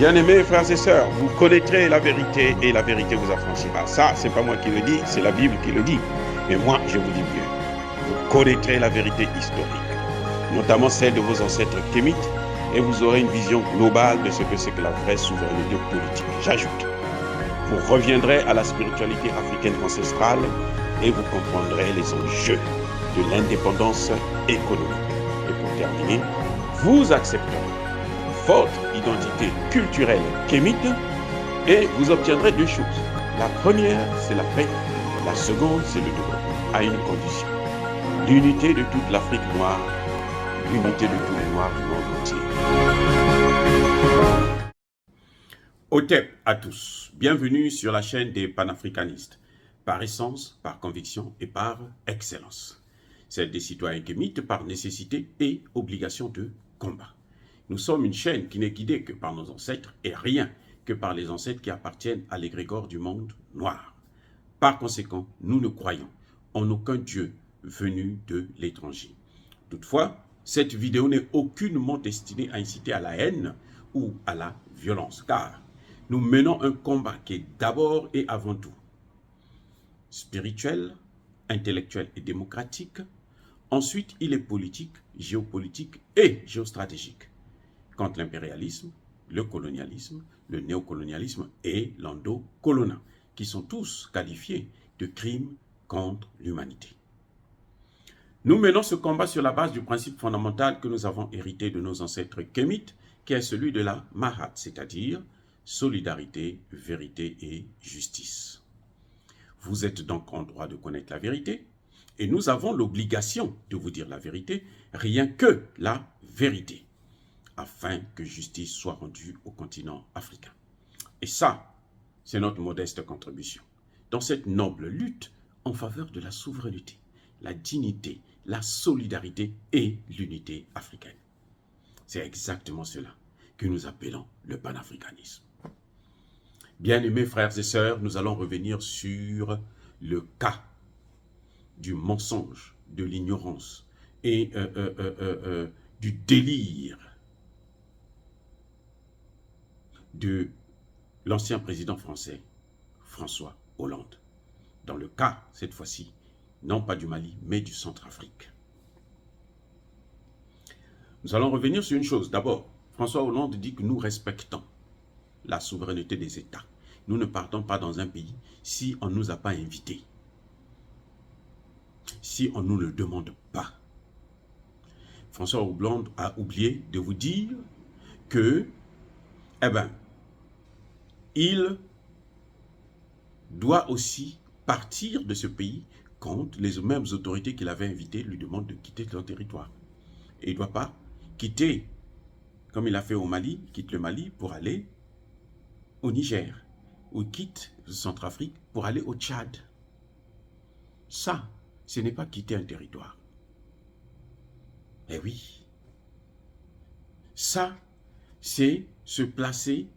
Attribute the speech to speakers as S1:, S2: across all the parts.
S1: Bien-aimés frères et sœurs, vous connaîtrez la vérité et la vérité vous affranchira. Ça, c'est pas moi qui le dis, c'est la Bible qui le dit. Mais moi, je vous dis mieux. Vous connaîtrez la vérité historique, notamment celle de vos ancêtres kémites, et vous aurez une vision globale de ce que c'est que la vraie souveraineté politique. J'ajoute, vous reviendrez à la spiritualité africaine ancestrale et vous comprendrez les enjeux de l'indépendance économique. Et pour terminer, vous accepterez votre identité culturelle kémite et vous obtiendrez deux choses. La première, c'est la paix. La seconde, c'est le développement, à une condition. L'unité de toute l'Afrique noire, l'unité de tous les Noirs du monde entier. Otep à tous. Bienvenue sur la chaîne des panafricanistes. Par essence, par conviction et par excellence. Celle des citoyens kémites par nécessité et obligation de combat. Nous sommes une chaîne qui n'est guidée que par nos ancêtres et rien que par les ancêtres qui appartiennent à l'égrégore du monde noir. Par conséquent, nous ne croyons en aucun Dieu venu de l'étranger. Toutefois, cette vidéo n'est aucunement destinée à inciter à la haine ou à la violence, car nous menons un combat qui est d'abord et avant tout spirituel, intellectuel et démocratique. Ensuite, il est politique, géopolitique et géostratégique. Contre l'impérialisme, le colonialisme, le néocolonialisme et l'endocolonat, qui sont tous qualifiés de crimes contre l'humanité. Nous menons ce combat sur la base du principe fondamental que nous avons hérité de nos ancêtres kémites, qui est celui de la Mahat, c'est-à-dire solidarité, vérité et justice. Vous êtes donc en droit de connaître la vérité, et nous avons l'obligation de vous dire la vérité, rien que la vérité, afin que justice soit rendue au continent africain. Et ça, c'est notre modeste contribution dans cette noble lutte en faveur de la souveraineté, la dignité, la solidarité et l'unité africaine. C'est exactement cela que nous appelons le panafricanisme. Bien-aimés frères et sœurs, nous allons revenir sur le cas du mensonge, de l'ignorance et du délire de l'ancien président français, François Hollande. Dans le cas, cette fois-ci, non pas du Mali, mais du Centrafrique. Nous allons revenir sur une chose. D'abord, François Hollande dit que nous respectons la souveraineté des États. Nous ne partons pas dans un pays si on ne nous a pas invités, si on ne nous le demande pas. François Hollande a oublié de vous dire que, il doit aussi partir de ce pays quand les mêmes autorités qu'il avait invitées lui demandent de quitter leur territoire. Et il ne doit pas quitter, comme il a fait au Mali, quitte le Mali pour aller au Niger, ou quitte le Centrafrique pour aller au Tchad. Ça, ce n'est pas quitter un territoire. Eh oui. Ça, c'est se placer,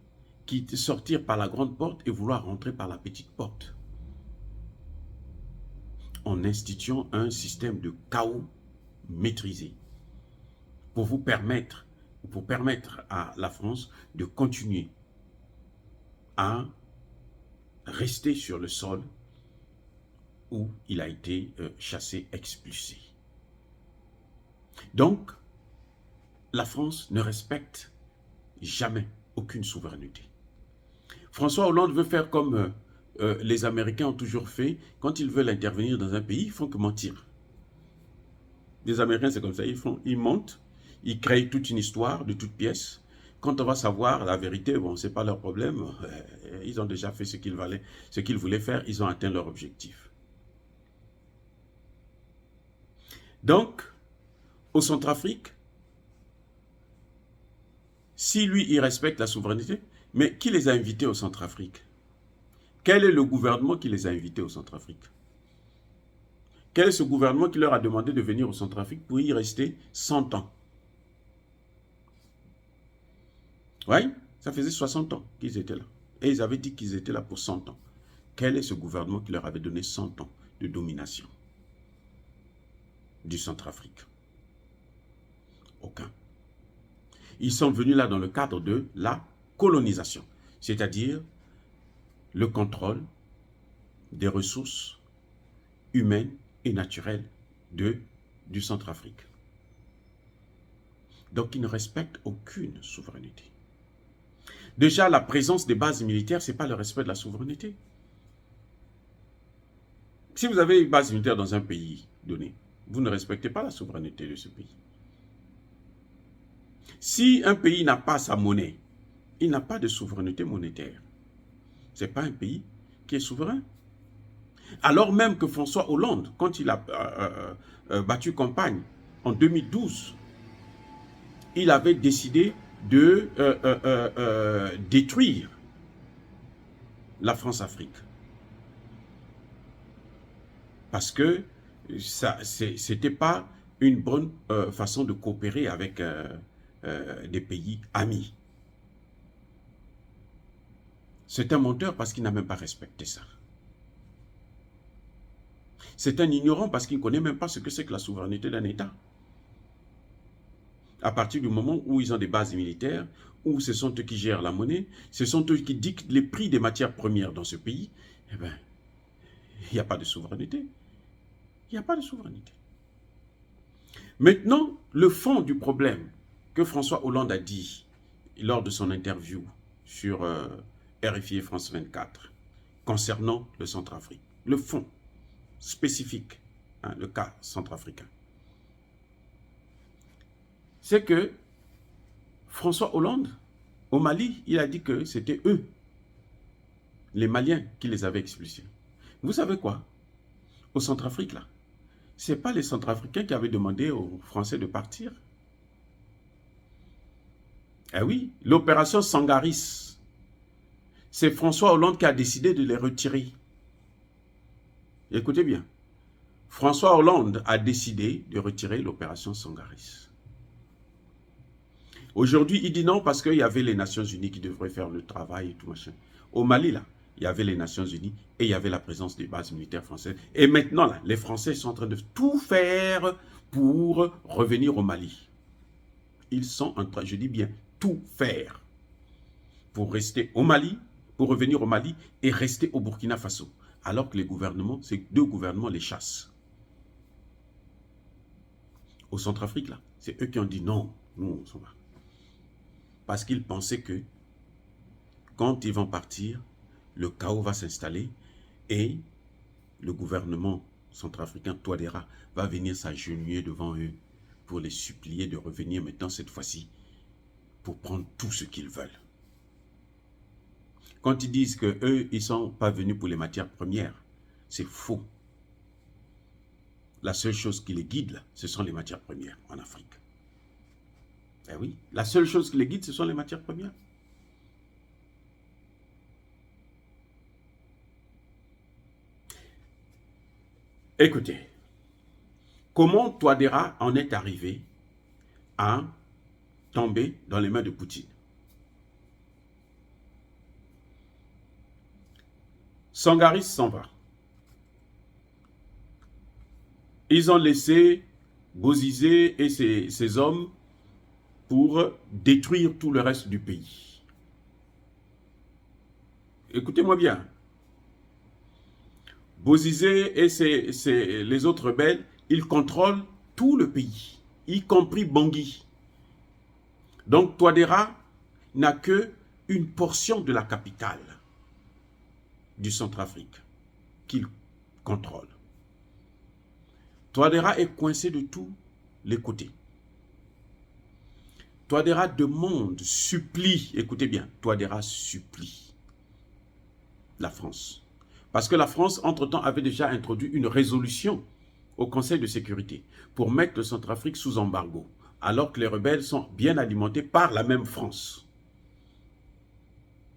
S1: sortir par la grande porte et vouloir rentrer par la petite porte. En instituant un système de chaos maîtrisé pour vous permettre, à la France de continuer à rester sur le sol où il a été chassé, expulsé. Donc, la France ne respecte jamais aucune souveraineté. François Hollande veut faire comme les Américains ont toujours fait. Quand ils veulent intervenir dans un pays, ils font que mentir. Les Américains, c'est comme ça. Ils montent, ils créent toute une histoire de toutes pièces. Quand on va savoir la vérité, bon, c'est pas leur problème. Ils ont déjà fait ce qu'ils voulaient faire. Ils ont atteint leur objectif. Donc, au Centrafrique, si lui, il respecte la souveraineté, mais qui les a invités au Centrafrique? Quel est le gouvernement qui les a invités au Centrafrique? Quel est ce gouvernement qui leur a demandé de venir au Centrafrique pour y rester 100 ans? Oui, ça faisait 60 ans qu'ils étaient là. Et ils avaient dit qu'ils étaient là pour 100 ans. Quel est ce gouvernement qui leur avait donné 100 ans de domination du Centrafrique? Aucun. Ils sont venus là dans le cadre de la colonisation, c'est-à-dire le contrôle des ressources humaines et naturelles du Centrafrique. Donc, ils ne respectent aucune souveraineté. Déjà, la présence des bases militaires, ce n'est pas le respect de la souveraineté. Si vous avez une base militaire dans un pays donné, vous ne respectez pas la souveraineté de ce pays. Si un pays n'a pas sa monnaie, il n'a pas de souveraineté monétaire. Ce n'est pas un pays qui est souverain. Alors même que François Hollande, quand il a battu campagne en 2012, il avait décidé de détruire la France-Afrique. Parce que ce n'était pas une bonne façon de coopérer avec des pays amis. C'est un menteur parce qu'il n'a même pas respecté ça. C'est un ignorant parce qu'il ne connaît même pas ce que c'est que la souveraineté d'un État. À partir du moment où ils ont des bases militaires, où ce sont eux qui gèrent la monnaie, ce sont eux qui dictent les prix des matières premières dans ce pays, eh bien, il n'y a pas de souveraineté. Il n'y a pas de souveraineté. Maintenant, le fond du problème que François Hollande a dit lors de son interview sur RFI et France 24 concernant le Centrafrique, le fond spécifique, hein, le cas centrafricain, c'est que François Hollande, au Mali, il a dit que c'était eux, les Maliens, qui les avaient expulsés. Vous savez quoi? Au Centrafrique, là, ce n'est pas les Centrafricains qui avaient demandé aux Français de partir. Eh oui, l'opération Sangaris, c'est François Hollande qui a décidé de les retirer. Écoutez bien, François Hollande a décidé de retirer l'opération Sangaris. Aujourd'hui, il dit non parce qu'il y avait les Nations Unies qui devraient faire le travail et tout machin. Au Mali, là, il y avait les Nations Unies et il y avait la présence des bases militaires françaises. Et maintenant, là, les Français sont en train de tout faire pour revenir au Mali. Ils sont en train, je dis bien, tout faire pour rester au Mali, pour revenir au Mali et rester au Burkina Faso. Alors que les gouvernements, ces deux gouvernements les chassent. Au Centrafrique, là, c'est eux qui ont dit non, nous, on s'en va. Parce qu'ils pensaient que quand ils vont partir, le chaos va s'installer et le gouvernement centrafricain, Touadéra, va venir s'agenouiller devant eux pour les supplier de revenir maintenant cette fois-ci pour prendre tout ce qu'ils veulent. Quand ils disent qu'eux, ils ne sont pas venus pour les matières premières, c'est faux. La seule chose qui les guide, là, ce sont les matières premières en Afrique. Eh oui, la seule chose qui les guide, ce sont les matières premières. Écoutez, comment Touadéra en est arrivé à tomber dans les mains de Poutine? Sangaris s'en va. Ils ont laissé Bozizé et ses hommes pour détruire tout le reste du pays. Écoutez-moi bien. Bozizé et les autres rebelles, ils contrôlent tout le pays, y compris Bangui. Donc Touadéra n'a que une portion de la capitale du Centrafrique qu'il contrôle. Touadéra est coincé de tous les côtés. Touadéra demande, supplie, écoutez bien, Touadéra supplie la France. Parce que la France, entre-temps, avait déjà introduit une résolution au Conseil de sécurité pour mettre le Centrafrique sous embargo, alors que les rebelles sont bien alimentés par la même France.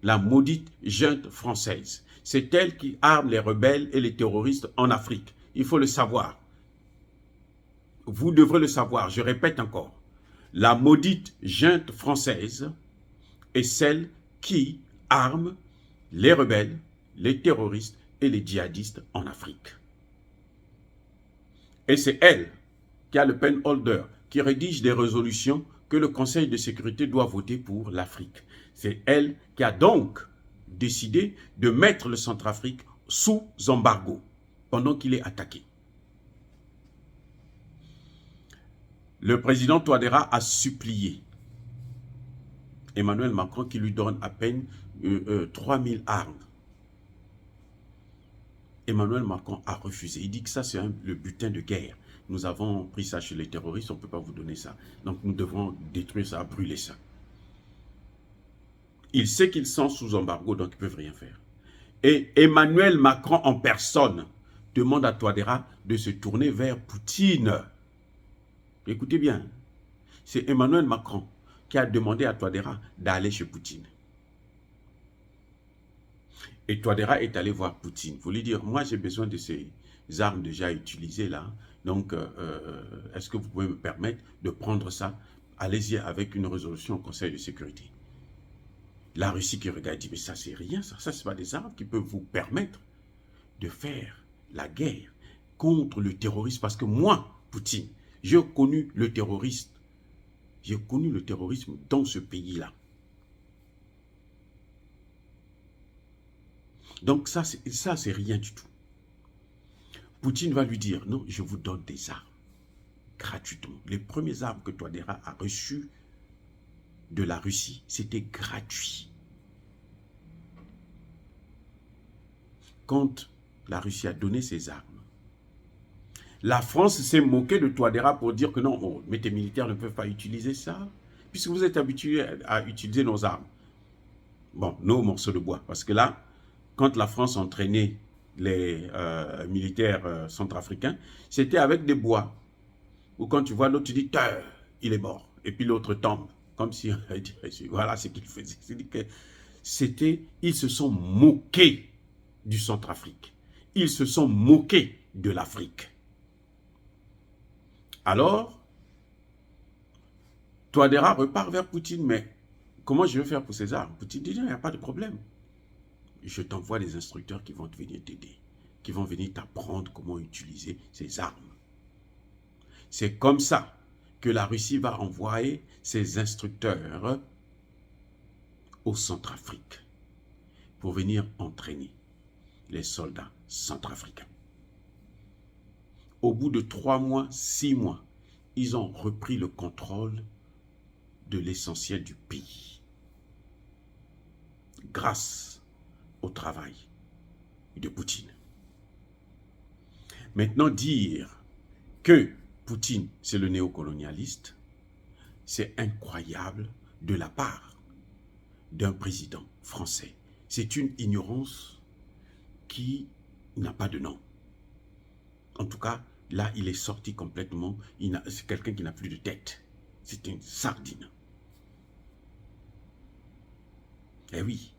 S1: La maudite junte française. C'est elle qui arme les rebelles et les terroristes en Afrique. Il faut le savoir. Vous devrez le savoir, je répète encore. La maudite junte française est celle qui arme les rebelles, les terroristes et les djihadistes en Afrique. Et c'est elle qui a le pen holder, qui rédige des résolutions que le Conseil de sécurité doit voter pour l'Afrique. C'est elle qui a donc décidé de mettre le Centrafrique sous embargo pendant qu'il est attaqué. Le président Touadéra a supplié Emmanuel Macron qui lui donne à peine 3000 armes. Emmanuel Macron a refusé. Il dit que ça, c'est le butin de guerre. Nous avons pris ça chez les terroristes, on ne peut pas vous donner ça. Donc nous devons détruire ça, brûler ça. Il sait qu'ils sont sous embargo, donc ils ne peuvent rien faire. Et Emmanuel Macron en personne demande à Touadéra de se tourner vers Poutine. Écoutez bien, c'est Emmanuel Macron qui a demandé à Touadéra d'aller chez Poutine. Et Touadéra est allé voir Poutine pour lui dire, moi j'ai besoin de ces armes déjà utilisées là, donc est-ce que vous pouvez me permettre de prendre ça? Allez-y avec une résolution au Conseil de sécurité. La Russie qui regarde dit, mais ça c'est rien, ça c'est pas des armes qui peuvent vous permettre de faire la guerre contre le terrorisme. Parce que moi, Poutine, j'ai connu le terrorisme. J'ai connu le terrorisme dans ce pays-là. Donc ça, c'est rien du tout. Poutine va lui dire, non, je vous donne des armes, gratuitement. Les premières armes que Touadéra a reçues de la Russie, c'était gratuit. Quand la Russie a donné ses armes, la France s'est moquée de Touadéra pour dire que non, oh, mais tes militaires ne peuvent pas utiliser ça, puisque vous êtes habitués à utiliser nos armes. Bon, nos morceaux de bois, parce que là, quand la France entraînait les militaires centrafricains, c'était avec des bois. Ou quand tu vois l'autre, tu dis, il est mort. Et puis l'autre tombe. Comme si, voilà ce qu'il faisait. C'était, ils se sont moqués du Centrafrique. Ils se sont moqués de l'Afrique. Alors, Touadéra repart vers Poutine, mais comment je vais faire pour ces armes? Poutine dit, il n'y a pas de problème. Je t'envoie des instructeurs qui vont venir t'aider, qui vont venir t'apprendre comment utiliser ces armes. C'est comme ça que la Russie va envoyer ses instructeurs au Centrafrique pour venir entraîner les soldats centrafricains. Au bout de 3 mois, 6 mois, ils ont repris le contrôle de l'essentiel du pays. Grâce au travail de Poutine. Maintenant, dire que Poutine, c'est le néocolonialiste, c'est incroyable de la part d'un président français. C'est une ignorance qui n'a pas de nom. En tout cas, là, il est sorti complètement. C'est quelqu'un qui n'a plus de tête. C'est une sardine. Eh oui.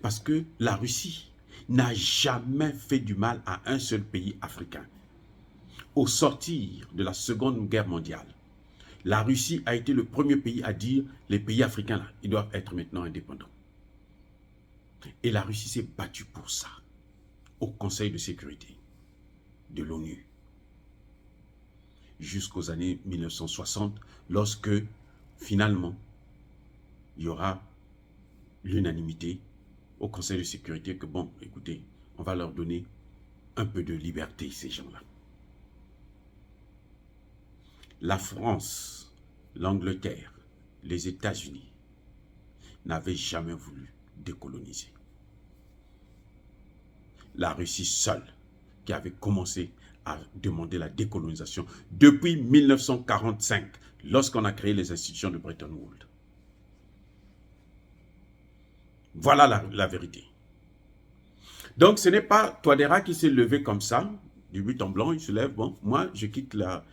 S1: Parce que la Russie n'a jamais fait du mal à un seul pays africain. Au sortir de la Seconde Guerre mondiale, la Russie a été le premier pays à dire les pays africains, là, ils doivent être maintenant indépendants. Et la Russie s'est battue pour ça, au Conseil de sécurité de l'ONU, jusqu'aux années 1960, lorsque, finalement, il y aura l'unanimité au Conseil de sécurité que, bon, écoutez, on va leur donner un peu de liberté, ces gens-là. La France, l'Angleterre, les États-Unis n'avaient jamais voulu décoloniser. La Russie seule, qui avait commencé à demander la décolonisation depuis 1945, lorsqu'on a créé les institutions de Bretton Woods. Voilà la vérité. Donc, ce n'est pas Touadéra qui s'est levé comme ça, du but en blanc, il se lève, bon, moi, je quitte la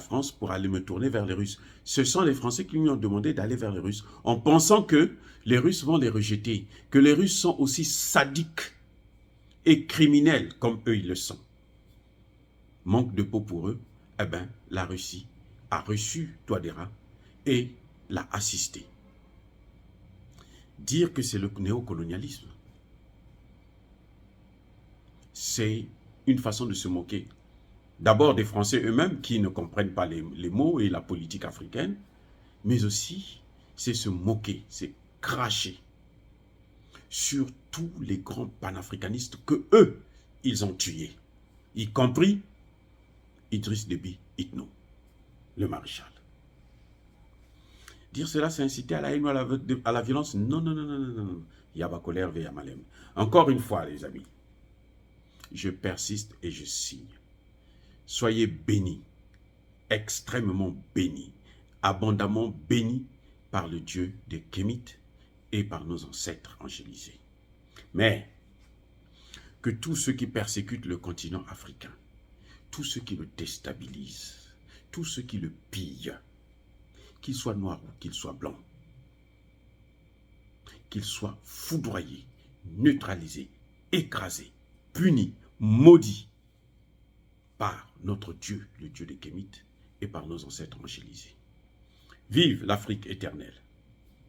S1: France pour aller me tourner vers les Russes. Ce sont les Français qui lui ont demandé d'aller vers les Russes, en pensant que les Russes vont les rejeter, que les Russes sont aussi sadiques et criminels comme eux, ils le sont. Manque de peau pour eux, eh bien, la Russie a reçu Touadéra et l'a assisté. Dire que c'est le néocolonialisme, c'est une façon de se moquer D'abord des Français eux-mêmes qui ne comprennent pas les mots et la politique africaine, mais aussi c'est se moquer, c'est cracher sur tous les grands panafricanistes que eux, ils ont tués, y compris Idriss Déby Itno, le maréchal. Dire cela, c'est inciter à la haine ou à la violence. Non, non, non, non, non, non. Yaba colère, veya malem. Encore une fois, les amis, je persiste et je signe. Soyez bénis, extrêmement bénis, abondamment bénis par le Dieu des Kémites et par nos ancêtres angélisés. Mais que tous ceux qui persécutent le continent africain, tous ceux qui le déstabilisent, tous ceux qui le pillent, qu'ils soient noirs ou qu'ils soient blancs, qu'ils soient foudroyés, neutralisés, écrasés, punis, maudits par notre Dieu, le Dieu des Kémites, et par nos ancêtres angélisés. Vive l'Afrique éternelle.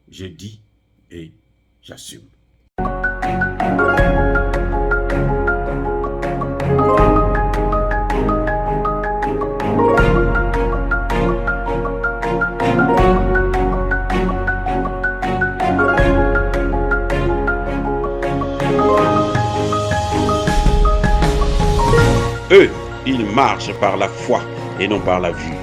S1: J'ai dit et j'assume. Eux, ils marchent par la foi et non par la vue.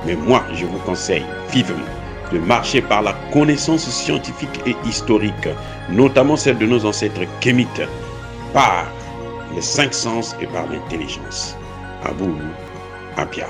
S1: Mais moi, je vous conseille vivement de marcher par la connaissance scientifique et historique, notamment celle de nos ancêtres kémites, par les 5 sens et par l'intelligence. Abou Abia.